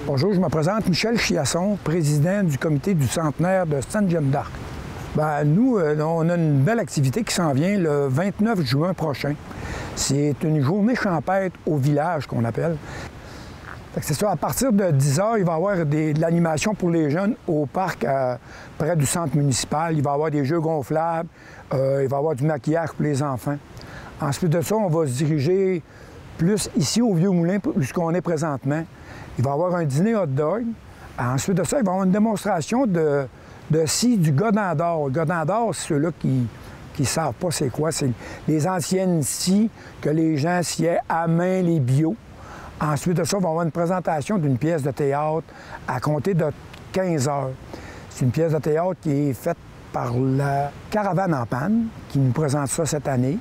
Bonjour, je me présente Michel Chiasson, président du comité du centenaire de Sainte-Jeanne d'Arc. Nous, on a une belle activité qui s'en vient le 29 juin prochain. C'est une journée champêtre au village qu'on appelle. C'est ça, à partir de 10 h, il va y avoir de l'animation pour les jeunes au parc près du centre municipal. Il va y avoir des jeux gonflables, il va y avoir du maquillage pour les enfants. Ensuite de ça, on va se diriger plus ici au Vieux-Moulin, où on est présentement. Il va y avoir un dîner hot dog. Ensuite de ça, il va y avoir une démonstration de scie du godin d'or. Le godin d'or, c'est ceux-là qui ne savent pas c'est quoi. C'est les anciennes scies que les gens sciaient à main, les bio. Ensuite de ça, il va y avoir une présentation d'une pièce de théâtre à compter de 15 h. C'est une pièce de théâtre qui est faite par la Caravane en panne, qui nous présente ça cette année.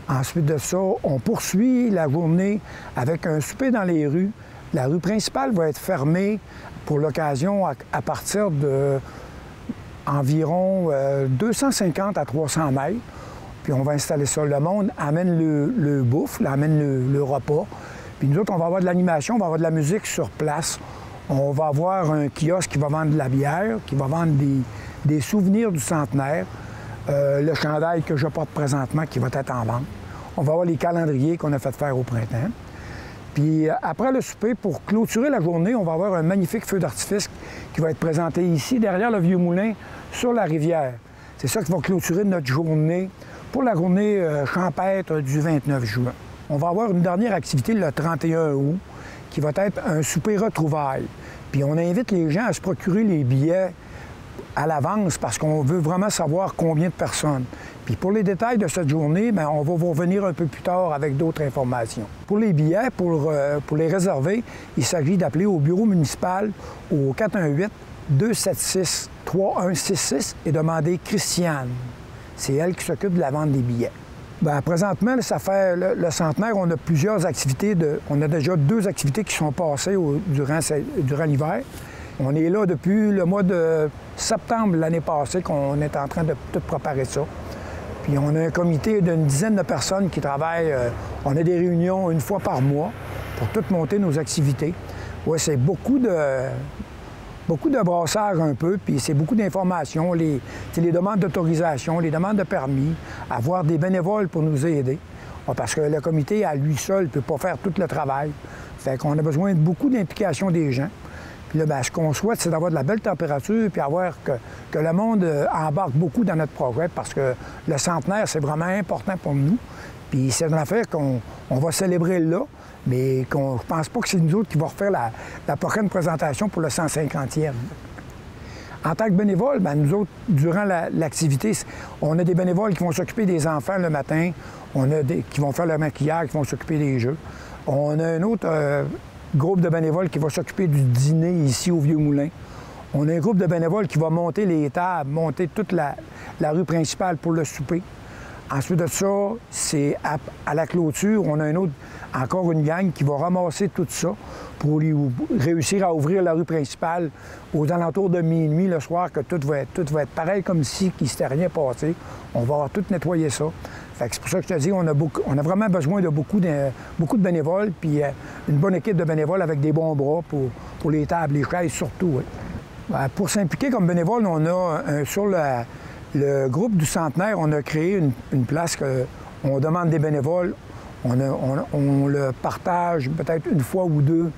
Ensuite de ça, on poursuit la journée avec un souper dans les rues. La rue principale va être fermée pour l'occasion à partir de environ 250 à 300 mètres. Puis on va installer ça. Le monde amène le bouffe, amène le repas. Puis nous autres, on va avoir de l'animation, on va avoir de la musique sur place. On va avoir un kiosque qui va vendre de la bière, qui va vendre des souvenirs du centenaire. Le chandail que je porte présentement qui va être en vente. On va avoir les calendriers qu'on a fait faire au printemps. Puis après le souper, pour clôturer la journée, on va avoir un magnifique feu d'artifice qui va être présenté ici, derrière le Vieux-Moulin, sur la rivière. C'est ça qui va clôturer notre journée pour la journée champêtre du 29 juin. On va avoir une dernière activité le 31 août, qui va être un souper retrouvailles. Puis on invite les gens à se procurer les billets à l'avance parce qu'on veut vraiment savoir combien de personnes. Puis pour les détails de cette journée, bien, on va vous revenir un peu plus tard avec d'autres informations. Pour les billets, pour les réserver, il s'agit d'appeler au bureau municipal au 418-276-3166 et demander Christiane. C'est elle qui s'occupe de la vente des billets. Bien, présentement, ça fait le centenaire, on a plusieurs activités. On a déjà 2 activités qui sont passées durant l'hiver. On est là depuis le mois de septembre l'année passée qu'on est en train de tout préparer ça. Puis on a un comité d'une dizaine de personnes qui travaillent. On a des réunions une fois par mois pour tout monter nos activités. Oui, c'est beaucoup de brassage un peu, puis c'est beaucoup d'informations, les demandes d'autorisation, les demandes de permis, avoir des bénévoles pour nous aider. Parce que le comité, à lui seul, ne peut pas faire tout le travail. Fait qu'on a besoin de beaucoup d'implication des gens. Puis là, bien, ce qu'on souhaite, c'est d'avoir de la belle température puis avoir que le monde embarque beaucoup dans notre projet parce que le centenaire, c'est vraiment important pour nous. Puis c'est une affaire qu'on va célébrer là, mais je pense pas que c'est nous autres qui vont refaire la prochaine présentation pour le 150e. En tant que bénévole, bien, nous autres, durant l'activité, on a des bénévoles qui vont s'occuper des enfants le matin, on a qui vont faire le maquillage, qui vont s'occuper des jeux. On a un autre groupe de bénévoles qui va s'occuper du dîner ici au Vieux-Moulin. On a un groupe de bénévoles qui va monter les tables, monter toute la rue principale pour le souper. Ensuite de ça, c'est à la clôture, on a encore une gang qui va ramasser tout ça pour réussir à ouvrir la rue principale aux alentours de minuit le soir, que tout va être pareil comme si il ne s'était rien passé. On va avoir tout nettoyé ça. C'est pour ça que je te dis, on a vraiment besoin de beaucoup de bénévoles, puis une bonne équipe de bénévoles avec des bons bras pour les tables, les chaises surtout. Oui. Pour s'impliquer comme bénévole, on a sur le groupe du centenaire, on a créé une place qu'on demande des bénévoles. On le partage peut-être une fois ou deux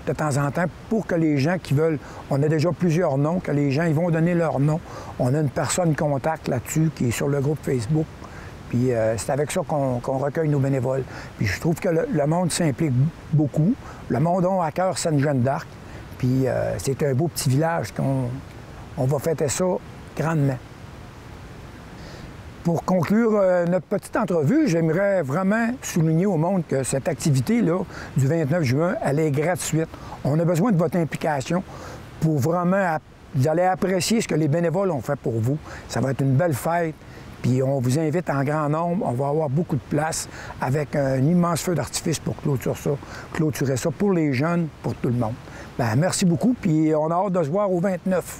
de temps en temps pour que les gens qui veulent, on a déjà plusieurs noms, que les gens ils vont donner leur nom. On a une personne contact là-dessus qui est sur le groupe Facebook. Puis c'est avec ça qu'on recueille nos bénévoles. Puis je trouve que le monde s'implique beaucoup. Le monde a à cœur Sainte-Jeanne d'Arc. Puis c'est un beau petit village qu'on va fêter ça grandement. Pour conclure notre petite entrevue, j'aimerais vraiment souligner au monde que cette activité-là, du 29 juin, elle est gratuite. On a besoin de votre implication pour vraiment vous allez apprécier ce que les bénévoles ont fait pour vous. Ça va être une belle fête. Puis on vous invite en grand nombre. On va avoir beaucoup de place avec un immense feu d'artifice pour clôturer ça pour les jeunes, pour tout le monde. Bien, merci beaucoup, puis on a hâte de se voir au 29.